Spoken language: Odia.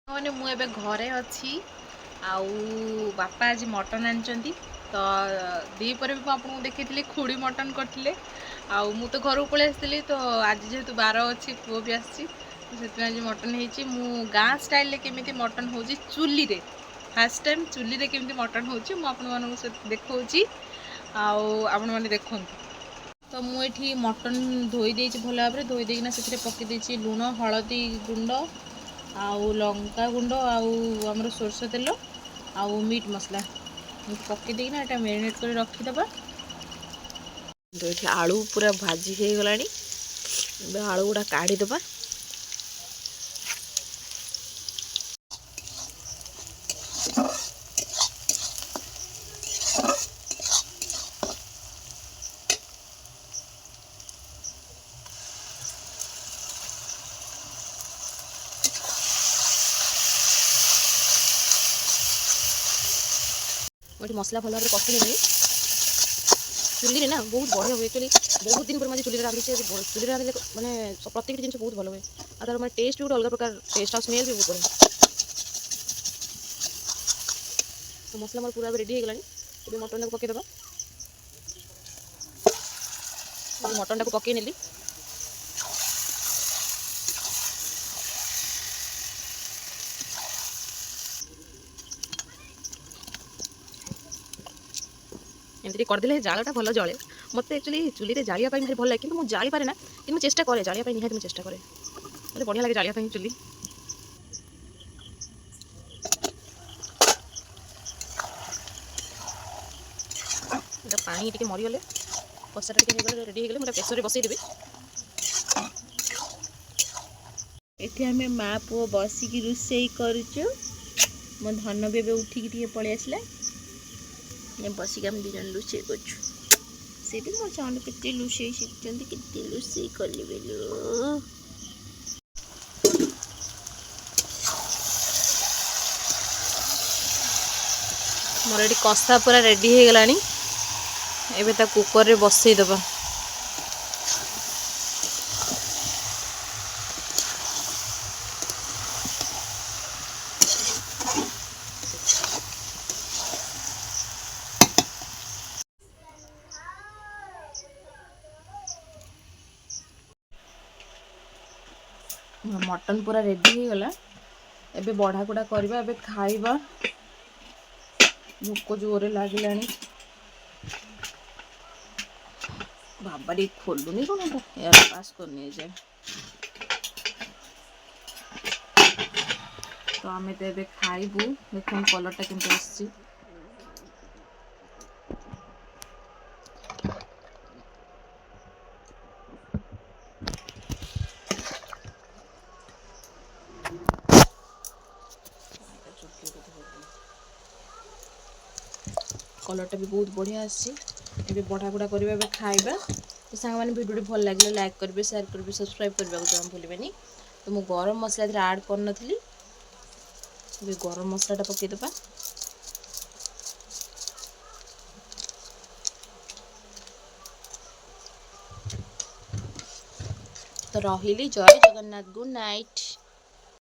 ମାନେ ମୁଁ ଏବେ ଘରେ ଅଛି ଆଉ ବାପା ଆଜି ମଟନ୍ ଆଣିଛନ୍ତି ତ ଦ୍ୱିପହରେ ବି ମୁଁ ଆପଣଙ୍କୁ ଦେଖେଇଥିଲି ଖୁଡ଼ି ମଟନ୍ କରିଥିଲେ ଆଉ ମୁଁ ତ ଘରକୁ ପଳେଇ ଆସିଥିଲି ତ ଆଜି ଯେହେତୁ ବାର ଅଛି ପୁଅ ବି ଆସିଛି ତ ସେଥିପାଇଁ ଆଜି ମଟନ୍ ହେଇଛି। ମୁଁ ଗାଁ ଷ୍ଟାଇଲରେ କେମିତି ମଟନ୍ ହେଉଛି ଚୁଲିରେ ଫାର୍ଷ୍ଟ ଟାଇମ୍ ଚୁଲିରେ କେମିତି ମଟନ୍ ହେଉଛି ମୁଁ ଆପଣମାନଙ୍କ ସହିତ ଦେଖାଉଛି ଆଉ ଆପଣମାନେ ଦେଖନ୍ତୁ। ତ ମୁଁ ଏଠି ମଟନ୍ ଧୋଇ ଦେଇଛି ଭଲ ଭାବରେ ଧୋଇ ଦେଇକିନା ସେଥିରେ ପକାଇ ଦେଇଛି ଲୁଣ ହଳଦୀ ଗୁଣ୍ଡ ଆଉ ଲଙ୍କା ଗୁଣ୍ଡ ଆଉ ଆମର ସୋରିଷ ତେଲ ଆଉ ମିଟ୍ ମସଲା ପକାଇ ଦେଇକିନା ଏଇଟା ମ୍ୟାରିନେଟ୍ କରି ରଖିଦେବା। ତ ଏଠି ଆଳୁ ପୁରା ଭାଜି ହେଇଗଲାଣି। ଏବେ ଆଳୁ ଗୁଡ଼ା କାଢ଼ିଦେବା। ମୁଁ ଏଠି ମସଲା ଭଲ ଭାବରେ କଷି ନେଲି। ଚୁଲିରେ ନା ବହୁତ ବଢ଼ିଆ ହୁଏ। ଆକ୍ଚୁଆଲି ବହୁତ ଦିନ ପରେ ମୁଁ ଆଜି ଚୁଲିରେ ରାନ୍ଧିଛି। ଆଜି ଚୁଲିରେ ରାନ୍ଧିଲେ ମାନେ ପ୍ରତ୍ୟେକଟି ଜିନିଷ ବହୁତ ଭଲ ହୁଏ ଆଉ ତା'ର ମାନେ ଟେଷ୍ଟ ବି ଗୋଟେ ଅଲଗା ପ୍ରକାର ଟେଷ୍ଟ ଆଉ ସ୍ମେଲ୍ ବି ବହୁତ ବଢ଼ିଆ। ତ ମସଲା ମୋର ପୁରା ରେଡ଼ି ହେଇଗଲାଣି। ଏବେ ମଟନ୍ଟାକୁ ପକାଇଦେବା। ମଟନ୍ଟାକୁ ପକାଇ ନେଲି। ଏମିତି ଟିକେ କରିଦେଲେ ଜାଳଟା ଭଲ ଜଳେ। ମୋତେ ଆକ୍ଚୁଆଲି ଚୁଲିରେ ଜାଳିବା ପାଇଁ ଭାରି ଭଲ ଲାଗେ କିନ୍ତୁ ମୁଁ ଜାଳିପାରେ ନା। କିନ୍ତୁ ମୁଁ ଚେଷ୍ଟା କରେ ଜାଳିବା ପାଇଁ, ନିହାତି ମୁଁ ଚେଷ୍ଟା କରେ। ମୋତେ ବଢ଼ିଆ ଲାଗେ ଜାଳିବା ପାଇଁ ଚୁଲି। এটা ପାଣି ଟିକେ ମରିଗଲେ କଷାଟା ଟିକେ ହେଇଗଲେ ରେଡ଼ି ହେଇଗଲେ ମୁଁ ପ୍ରେସରରେ ବସେଇଦେବି। ଏଠି ଆମେ ମା ପୁଅ ବସିକି ରୋଷେଇ କରୁଛୁ। ମୋ ଧନ ବି ଏବେ ଉଠିକି ଟିକେ ପଳେଇ ଆସିଲା। ବସିକି ଆମେ 2 ଜଣ ରୋଷେଇ କରୁଛୁ। ସେ ବି ମୋ ସାଉଣ୍ଡ କେତେ ରୋଷେଇ ଶିଖିଛନ୍ତି, କେତେ ରୋଷେଇ କରିବେ ଲୋ। ମୋର ଏଠି କଷା ପୁରା ରେଡ଼ି ହେଇଗଲାଣି। ଏବେ ତା କୁକରରେ ବସେଇଦେବା। ମଟନ୍ ପୁରା ରେଡ଼ି ହେଇଗଲା। ଏବେ ବଢ଼ାକୁଡ଼ା କରିବା, ଏବେ ଖାଇବା। ଭୋକ ଜୋରରେ ଲାଗିଲାଣି। ବାବାରେ ଖୋଲୁନି କ'ଣ ଏଟା, ଏୟାର ପାସ୍ କରିନି ଏଯାଏ। ତ ଆମେ ତ ଏବେ ଖାଇବୁ। ଦେଖନ୍ତୁ କଲର୍ଟା କେମିତି ଆସିଛି। କଲର୍ଟା ବି ବହୁତ ବଢ଼ିଆ ଆସିଛି। ଏବେ ବଢ଼ାକୁଡ଼ା କରିବା, ଏବେ ଖାଇବା। ତ ସାଙ୍ଗମାନେ ଭିଡ଼ିଓଟି ଭଲ ଲାଗିଲେ ଲାଇକ୍ କରିବେ, ସେୟାର କରିବେ, ସବସ୍କ୍ରାଇବ୍ କରିବାକୁ ଜମା ଭୁଲିବେନି। ତ ମୁଁ ଗରମ ମସଲା ଏଥିରେ ଆଡ଼୍ କରିନଥିଲି। ଏବେ ଗରମ ମସଲାଟା ପକାଇଦେବା। ତ ରହିଲି, ଜୟ ଜଗନ୍ନାଥ, ଗୁଡ୍ ନାଇଟ୍।